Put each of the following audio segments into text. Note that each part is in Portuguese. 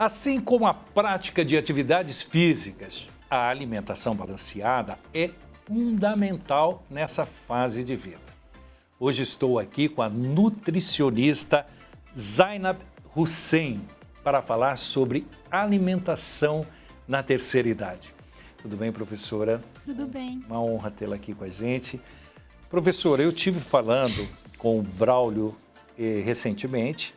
Assim como a prática de atividades físicas, a alimentação balanceada é fundamental nessa fase de vida. Hoje estou aqui com a nutricionista Zainab Hussein para falar sobre alimentação na terceira idade. Tudo bem, professora? Tudo bem. Uma honra tê-la aqui com a gente. Professora, eu estive falando com o Braulio recentemente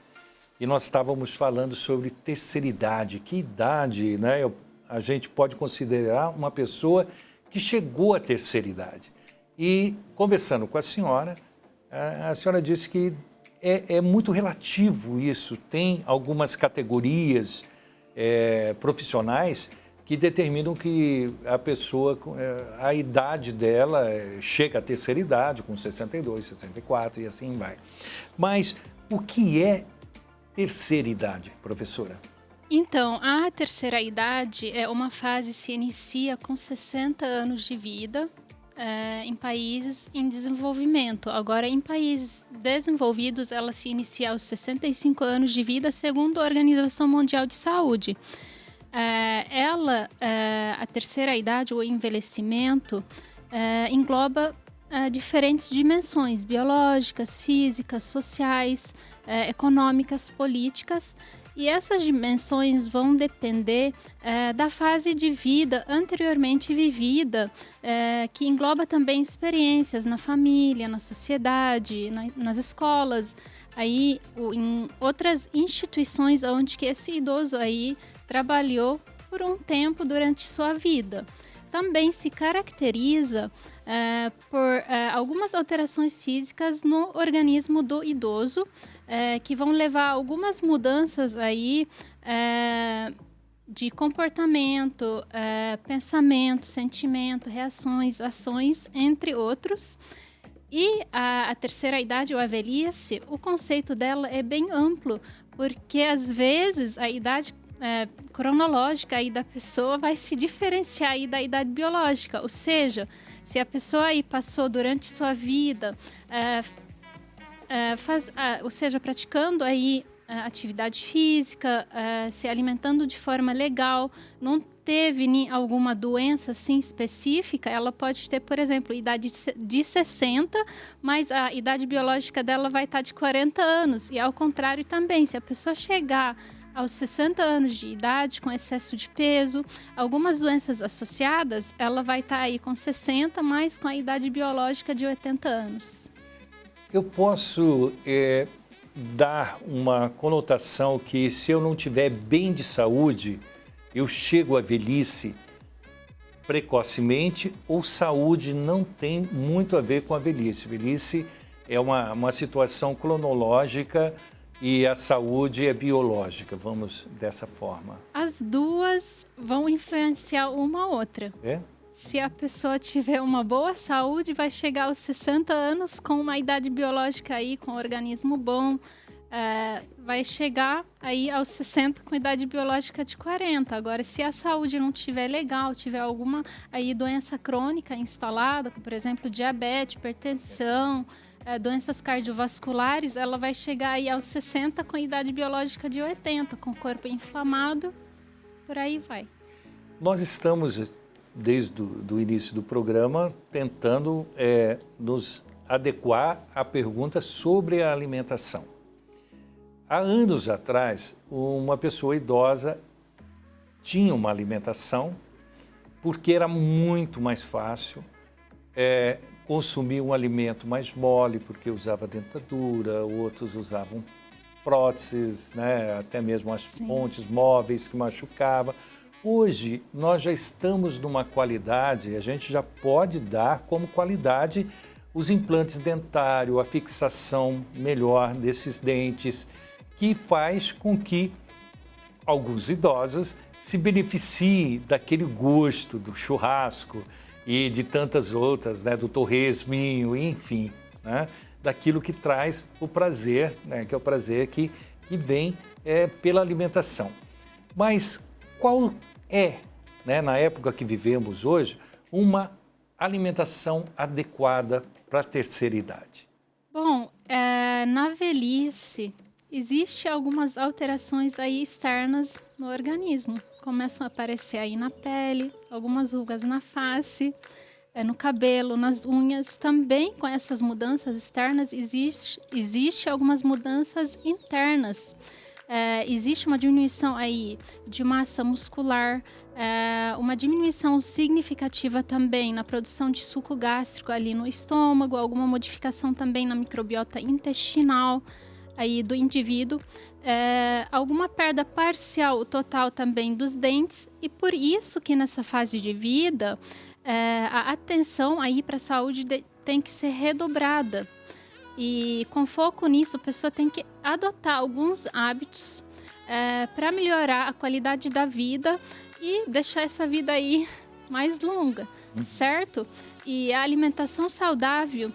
e nós estávamos falando sobre terceira idade. Que idade, né? A gente pode considerar uma pessoa que chegou à terceira idade. E conversando com a senhora disse que é muito relativo isso. Tem algumas categorias profissionais que determinam que a pessoa, a idade dela chega à terceira idade, com 62, 64 e assim vai. Mas o que é terceira idade, professora? Então, a terceira idade é uma fase que se inicia com 60 anos de vida em países em desenvolvimento. Agora, em países desenvolvidos, ela se inicia aos 65 anos de vida, segundo a Organização Mundial de Saúde. A terceira idade, o envelhecimento, engloba diferentes dimensões biológicas, físicas, sociais, econômicas, políticas, e essas dimensões vão depender da fase de vida anteriormente vivida, que engloba também experiências na família, na sociedade, nas escolas, aí em outras instituições onde que esse idoso aí trabalhou por um tempo durante sua vida. Também se caracteriza por algumas alterações físicas no organismo do idoso, que vão levar a algumas mudanças aí de comportamento, pensamento, sentimento, reações, ações, entre outros. E a terceira idade, ou a velhice, o conceito dela é bem amplo, porque às vezes a idade cronológica aí da pessoa vai se diferenciar aí da idade biológica, ou seja, se a pessoa aí passou durante sua vida, praticando aí atividade física, se alimentando de forma legal, não teve alguma doença assim específica, ela pode ter, por exemplo, idade de 60, mas a idade biológica dela vai estar de 40 anos. E ao contrário também, se a pessoa chegar aos 60 anos de idade, com excesso de peso, algumas doenças associadas, ela vai estar aí com 60, mas com a idade biológica de 80 anos. Eu posso dar uma conotação que se eu não tiver bem de saúde, eu chego à velhice precocemente, ou saúde não tem muito a ver com a velhice. Velhice é uma situação cronológica e a saúde é biológica, vamos dessa forma. As duas vão influenciar uma a outra. Se a pessoa tiver uma boa saúde, vai chegar aos 60 anos com uma idade biológica aí, com um organismo bom, vai chegar aí aos 60 com idade biológica de 40. Agora, se a saúde não estiver legal, tiver alguma aí doença crônica instalada, como, por exemplo, diabetes, hipertensão, doenças cardiovasculares, ela vai chegar aí aos 60 com idade biológica de 80, com o corpo inflamado, por aí vai. Nós estamos, desde o início do programa, tentando nos adequar à pergunta sobre a alimentação. Há anos atrás, uma pessoa idosa tinha uma alimentação porque era muito mais fácil consumir um alimento mais mole, porque usava dentadura, outros usavam próteses, né? Até mesmo as pontes móveis que machucavam. Hoje, nós já estamos numa qualidade, a gente já pode dar como qualidade os implantes dentários, a fixação melhor desses dentes, que faz com que alguns idosos se beneficiem daquele gosto do churrasco e de tantas outras, né, do torresminho, enfim, né, daquilo que traz o prazer, né, que é o prazer que vem pela alimentação. Mas qual é, né, na época que vivemos hoje, uma alimentação adequada para a terceira idade? Bom, na velhice Existem algumas alterações aí externas no organismo. Começam a aparecer aí na pele, algumas rugas na face, no cabelo, nas unhas. Também com essas mudanças externas, existe algumas mudanças internas. Existe uma diminuição aí de massa muscular, uma diminuição significativa também na produção de suco gástrico ali no estômago, alguma modificação também na microbiota intestinal aí do indivíduo, alguma perda parcial ou total também dos dentes, e por isso que nessa fase de vida a atenção aí para a saúde tem que ser redobrada. E com foco nisso, a pessoa tem que adotar alguns hábitos para melhorar a qualidade da vida e deixar essa vida aí mais longa, certo? E a alimentação saudável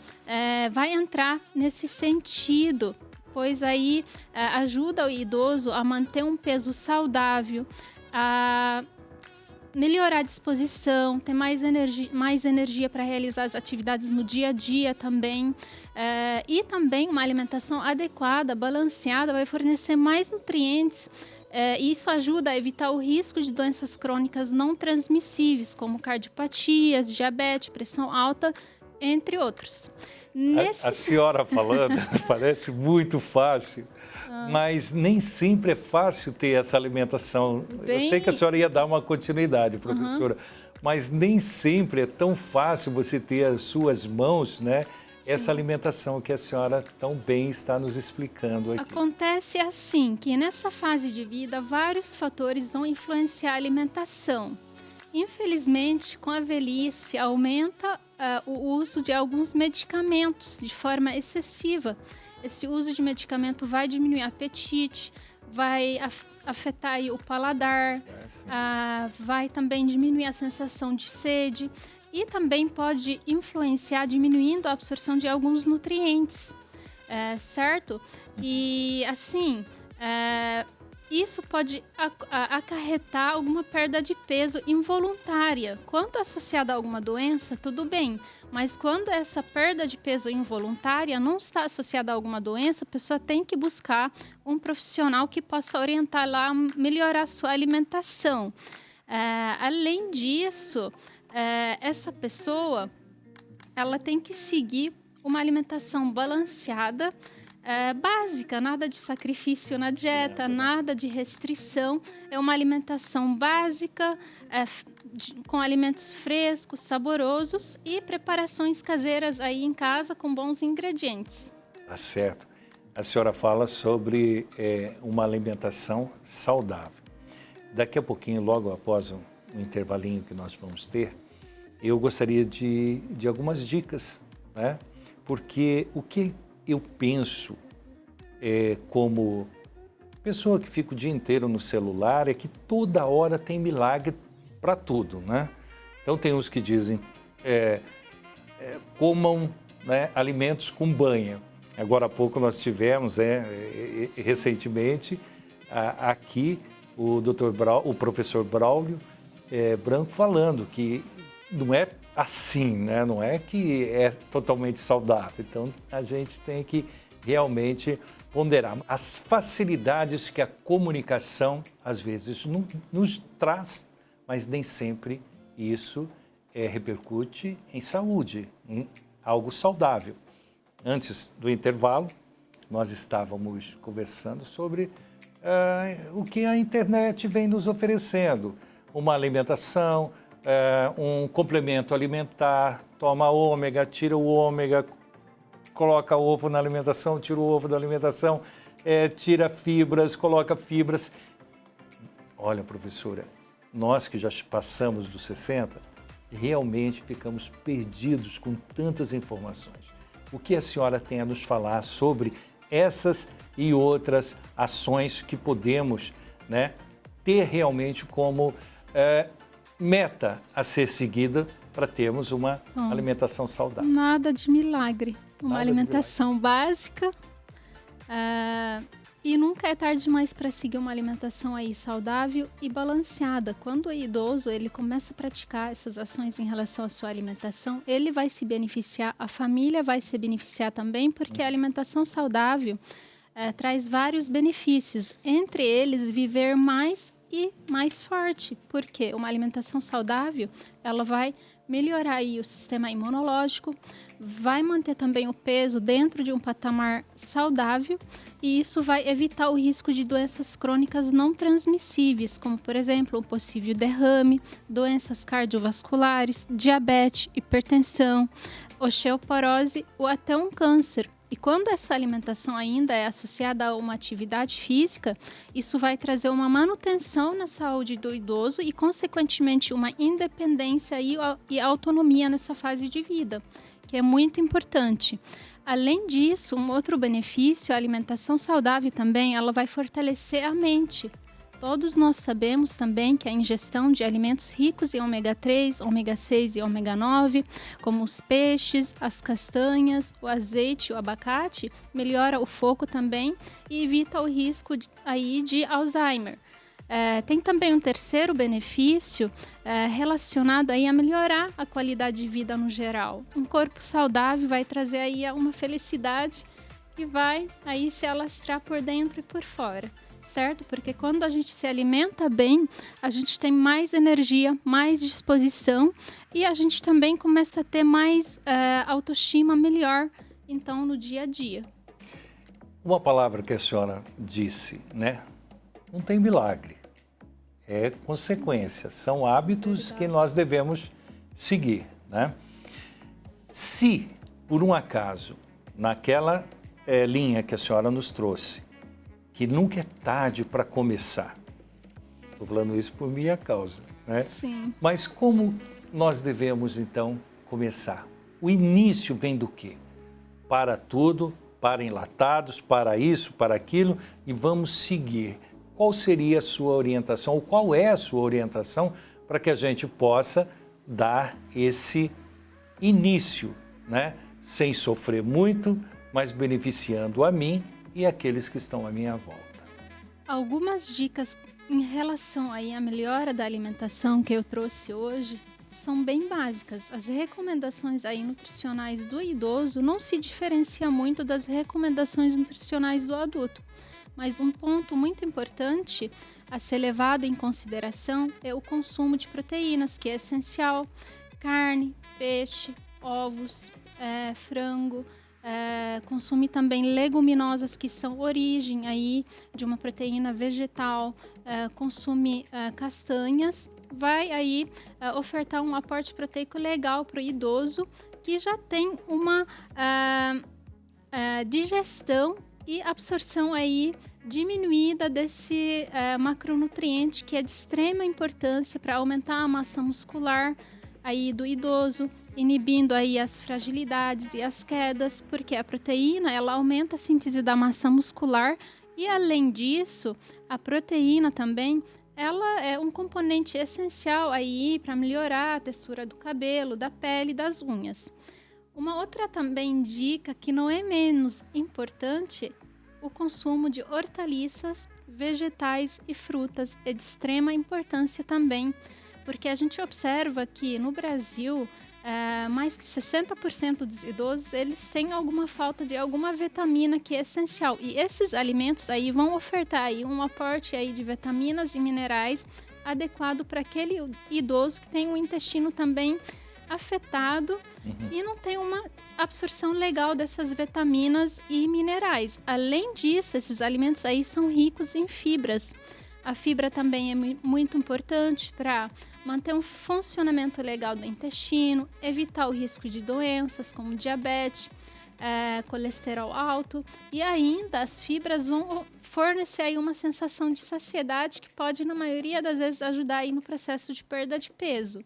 vai entrar nesse sentido, pois aí ajuda o idoso a manter um peso saudável, a melhorar a disposição, ter mais energia para realizar as atividades no dia a dia também. E também uma alimentação adequada, balanceada, vai fornecer mais nutrientes. E isso ajuda a evitar o risco de doenças crônicas não transmissíveis, como cardiopatias, diabetes, pressão alta, entre outros. A senhora falando parece muito fácil, mas nem sempre é fácil ter essa alimentação. Eu sei que a senhora ia dar uma continuidade, professora, mas nem sempre é tão fácil você ter às suas mãos, né, essa alimentação que a senhora tão bem está nos explicando aqui. Acontece assim, que nessa fase de vida, vários fatores vão influenciar a alimentação. Infelizmente, com a velhice, aumenta o uso de alguns medicamentos de forma excessiva. Esse uso de medicamento vai diminuir o apetite, vai afetar aí o paladar, vai também diminuir a sensação de sede e também pode influenciar diminuindo a absorção de alguns nutrientes, certo? E assim, isso pode acarretar alguma perda de peso involuntária. Quando associada a alguma doença, tudo bem. Mas quando essa perda de peso involuntária não está associada a alguma doença, a pessoa tem que buscar um profissional que possa orientar lá a melhorar a sua alimentação. Além disso, essa pessoa ela tem que seguir uma alimentação balanceada, básica, nada de sacrifício na dieta, nada de restrição. É uma alimentação básica, com alimentos frescos, saborosos e preparações caseiras aí em casa com bons ingredientes. Tá certo. A senhora fala sobre uma alimentação saudável. Daqui a pouquinho, logo após um intervalinho que nós vamos ter, eu gostaria de algumas dicas, né? Porque o que eu penso como pessoa que fica o dia inteiro no celular é que toda hora tem milagre para tudo, né? Então tem uns que dizem comam, né, alimentos com banha. Agora há pouco nós tivemos recentemente aqui o professor Braulio Branco falando que não é assim, né? Não é que é totalmente saudável. Então, a gente tem que realmente ponderar as facilidades que a comunicação, às vezes, nos traz, mas nem sempre isso repercute em saúde, em algo saudável. Antes do intervalo, nós estávamos conversando sobre o que a internet vem nos oferecendo. Uma alimentação, um complemento alimentar, toma ômega, tira o ômega, coloca ovo na alimentação, tira o ovo da alimentação, tira fibras, coloca fibras. Olha, professora, nós que já passamos dos 60, realmente ficamos perdidos com tantas informações. O que a senhora tem a nos falar sobre essas e outras ações que podemos, né, ter realmente como meta a ser seguida para termos uma alimentação saudável? Nada de milagre. Uma alimentação básica e nunca é tarde demais para seguir uma alimentação aí saudável e balanceada. Quando o idoso ele começa a praticar essas ações em relação à sua alimentação, ele vai se beneficiar, a família vai se beneficiar também, porque a alimentação saudável traz vários benefícios, entre eles viver mais e mais forte, porque uma alimentação saudável, ela vai melhorar aí o sistema imunológico, vai manter também o peso dentro de um patamar saudável e isso vai evitar o risco de doenças crônicas não transmissíveis, como, por exemplo, um possível derrame, doenças cardiovasculares, diabetes, hipertensão, osteoporose ou até um câncer. E quando essa alimentação ainda é associada a uma atividade física, isso vai trazer uma manutenção na saúde do idoso e, consequentemente, uma independência e autonomia nessa fase de vida, que é muito importante. Além disso, um outro benefício, a alimentação saudável também, ela vai fortalecer a mente. Todos nós sabemos também que a ingestão de alimentos ricos em ômega 3, ômega 6 e ômega 9, como os peixes, as castanhas, o azeite, o abacate, melhora o foco também e evita o risco de Alzheimer. Tem também um terceiro benefício relacionado aí a melhorar a qualidade de vida no geral. Um corpo saudável vai trazer aí uma felicidade que vai aí se alastrar por dentro e por fora. Certo? Porque quando a gente se alimenta bem, a gente tem mais energia, mais disposição e a gente também começa a ter mais autoestima melhor, então, no dia a dia. Uma palavra que a senhora disse, né? Não tem milagre. É consequência, são hábitos que nós devemos seguir, né? Se, por um acaso, naquela linha que a senhora nos trouxe, que nunca é tarde para começar. Estou falando isso por minha causa, né? Sim. Mas como nós devemos, então, começar? O início vem do quê? Para tudo, para enlatados, para isso, para aquilo, e vamos seguir. Qual seria a sua orientação, ou qual é a sua orientação para que a gente possa dar esse início, né? Sem sofrer muito, mas beneficiando a mim e aqueles que estão à minha volta. Algumas dicas em relação aí à melhora da alimentação que eu trouxe hoje são bem básicas. As recomendações aí nutricionais do idoso não se diferenciam muito das recomendações nutricionais do adulto. Mas um ponto muito importante a ser levado em consideração é o consumo de proteínas, que é essencial. Carne, peixe, ovos, frango. Consumir também leguminosas que são origem aí de uma proteína vegetal, consumir castanhas, vai aí ofertar um aporte proteico legal para o idoso que já tem uma digestão e absorção aí diminuída desse macronutriente que é de extrema importância para aumentar a massa muscular aí do idoso, inibindo aí as fragilidades e as quedas, porque a proteína ela aumenta a síntese da massa muscular e, além disso, a proteína também ela é um componente essencial aí para melhorar a textura do cabelo, da pele e das unhas. Uma outra também dica que não é menos importante, o consumo de hortaliças, vegetais e frutas é de extrema importância também, porque a gente observa que no Brasil mais que 60% dos idosos eles têm alguma falta de alguma vitamina que é essencial e esses alimentos aí vão ofertar aí um aporte aí de vitaminas e minerais adequado para aquele idoso que tem o intestino também afetado e não tem uma absorção legal dessas vitaminas e minerais. Além disso, esses alimentos aí são ricos em fibras. A fibra também é muito importante para manter um funcionamento legal do intestino, evitar o risco de doenças como diabetes, colesterol alto e ainda as fibras vão fornecer aí uma sensação de saciedade que pode, na maioria das vezes, ajudar aí no processo de perda de peso.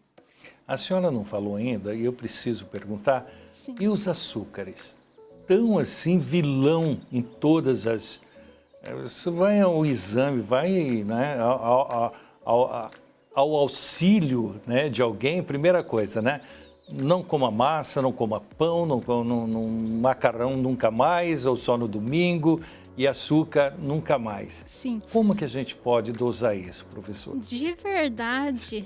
A senhora não falou ainda e eu preciso perguntar, Sim. E os açúcares? Tão assim vilão em todas as... Você vai ao exame, vai, né, ao auxílio, né, de alguém, primeira coisa, né? Não coma massa, não coma pão, não macarrão nunca mais, ou só no domingo, e açúcar nunca mais. Sim. Como que a gente pode dosar isso, professor? De verdade,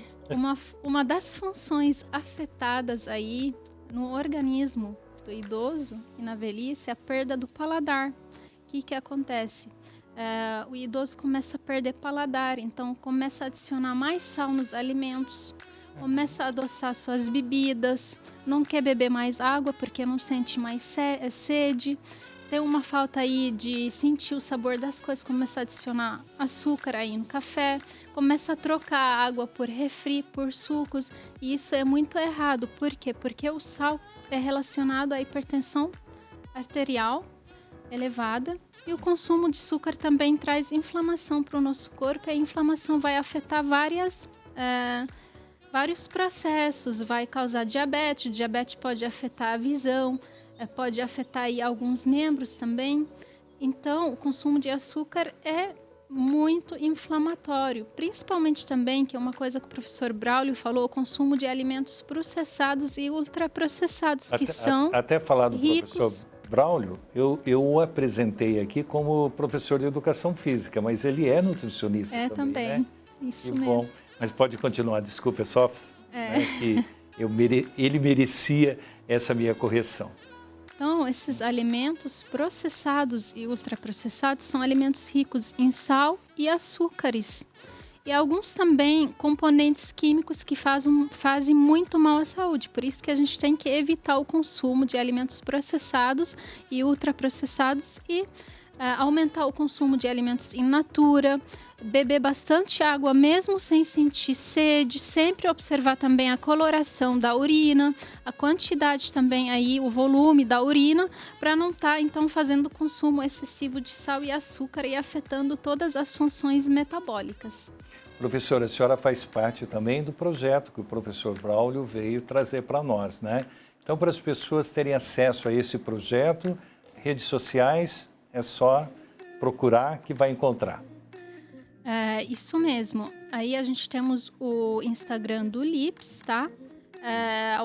uma das funções afetadas aí no organismo do idoso e na velhice é a perda do paladar. que acontece? O idoso começa a perder paladar, então começa a adicionar mais sal nos alimentos, começa a adoçar suas bebidas, não quer beber mais água porque não sente mais sede, tem uma falta aí de sentir o sabor das coisas, começa a adicionar açúcar aí no café, começa a trocar a água por refri, por sucos, e isso é muito errado. Por quê? Porque o sal é relacionado à hipertensão arterial elevada, e o consumo de açúcar também traz inflamação para o nosso corpo, e a inflamação vai afetar vários processos, vai causar diabetes, o diabetes pode afetar a visão, pode afetar aí alguns membros também. Então, o consumo de açúcar é muito inflamatório, principalmente também, que é uma coisa que o professor Braulio falou, o consumo de alimentos processados e ultraprocessados, que são até falar do ricos. Professor Braulio, eu o apresentei aqui como professor de educação física, mas ele é nutricionista também, né? Isso que mesmo. Bom. Mas pode continuar, desculpa, é só né, que ele merecia essa minha correção. Então, esses alimentos processados e ultraprocessados são alimentos ricos em sal e açúcares. E alguns também componentes químicos que fazem muito mal à saúde. Por isso que a gente tem que evitar o consumo de alimentos processados e ultraprocessados e aumentar o consumo de alimentos in natura, beber bastante água mesmo sem sentir sede, sempre observar também a coloração da urina, a quantidade também aí, o volume da urina, para não estar então fazendo consumo excessivo de sal e açúcar e afetando todas as funções metabólicas. Professora, a senhora faz parte também do projeto que o professor Braulio veio trazer para nós, né? Então, para as pessoas terem acesso a esse projeto, redes sociais, é só procurar que vai encontrar. Isso mesmo. Aí a gente temos o Instagram do LIPS, tá?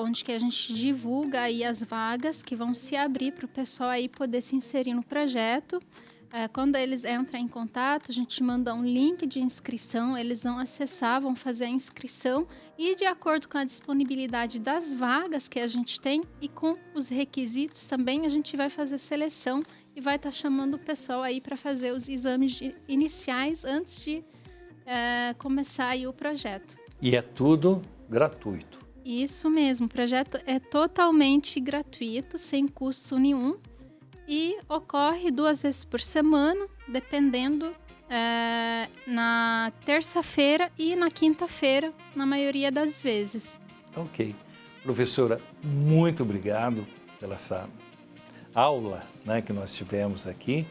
Onde que a gente divulga aí as vagas que vão se abrir para o pessoal aí poder se inserir no projeto. Quando eles entram em contato, a gente manda um link de inscrição, eles vão acessar, vão fazer a inscrição e de acordo com a disponibilidade das vagas que a gente tem e com os requisitos também, a gente vai fazer seleção e vai estar chamando o pessoal aí para fazer os exames iniciais antes de começar aí o projeto. E é tudo gratuito. Isso mesmo, o projeto é totalmente gratuito, sem custo nenhum. E ocorre 2 vezes por semana, dependendo na terça-feira e na quinta-feira, na maioria das vezes. Ok. Professora, muito obrigado pela essa aula, né, que nós tivemos aqui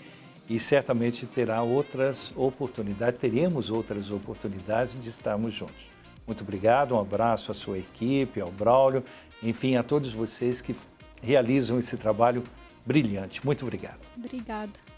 e certamente teremos outras oportunidades de estarmos juntos. Muito obrigado, um abraço à sua equipe, ao Braulio, enfim, a todos vocês que realizam esse trabalho brilhante. Muito obrigado. Obrigada.